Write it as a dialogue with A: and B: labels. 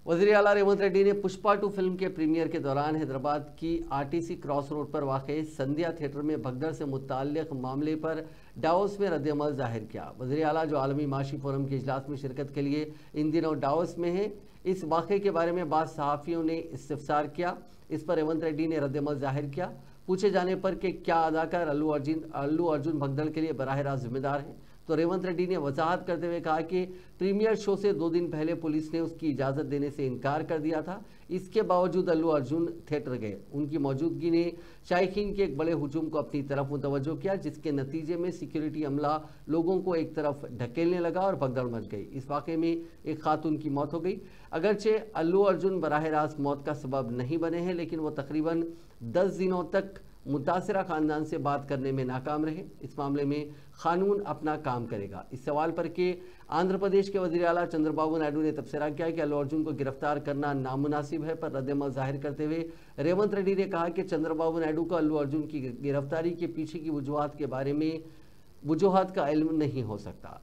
A: वज़ीर आला रेवंत रेड्डी ने पुष्पा 2 फिल्म के प्रीमियर के दौरान हैदराबाद की आरटीसी क्रॉस रोड पर वाक़े संध्या थिएटर में भगदड़ से मुताल्लिक़ मामले पर डावोस में रद्द-ए-अमल जाहिर किया। वज़ीर आला जो आलमी माशी फोरम के इजलास में शिरकत के लिए इन दिनों डावोस में हैं, इस वाक़े के बारे में बाद सहाफ़ियों ने इस्तिफ़सार किया। इस पर रेवंत रेड्डी ने रद्द-ए-अमल जाहिर किया। पूछे जाने पर कि क्या अदाकार अल्लू अर्जुन भगदड़ के लिए बराह रास्त जिम्मेदार हैं, तो रेवंत रेड्डी ने वजाहत करते हुए कहा कि प्रीमियर शो से 2 दिन पहले पुलिस ने उसकी इजाज़त देने से इनकार कर दिया था। इसके बावजूद अल्लू अर्जुन थिएटर गए। उनकी मौजूदगी ने शायकीन के एक बड़े हुजूम को अपनी तरफ मुतवज्जो किया, जिसके नतीजे में सिक्योरिटी अमला लोगों को एक तरफ ढकेलने लगा और भगदड़ मच गई। इस वाक़े में एक खातून की मौत हो गई। अगरचे अल्लू अर्जुन बराह रास्त मौत का सबब नहीं बने हैं, लेकिन वो तकरीबन 10 दिनों तक मुतासिरा खानदान से बात करने में नाकाम रहे। इस मामले में कानून अपना काम करेगा। इस सवाल पर कि आंध्र प्रदेश के वज़ीर आला चंद्रबाबू नायडू ने तबसरा किया कि अल्लू अर्जुन को गिरफ्तार करना नामुनासिब है, पर रद्द-ए-अमल जाहिर करते हुए रेवंत रेड्डी ने कहा कि चंद्रबाबू नायडू को अल्लू अर्जुन की गिरफ्तारी के पीछे की वजूहात के बारे में वजूहात का इल्म नहीं हो सकता।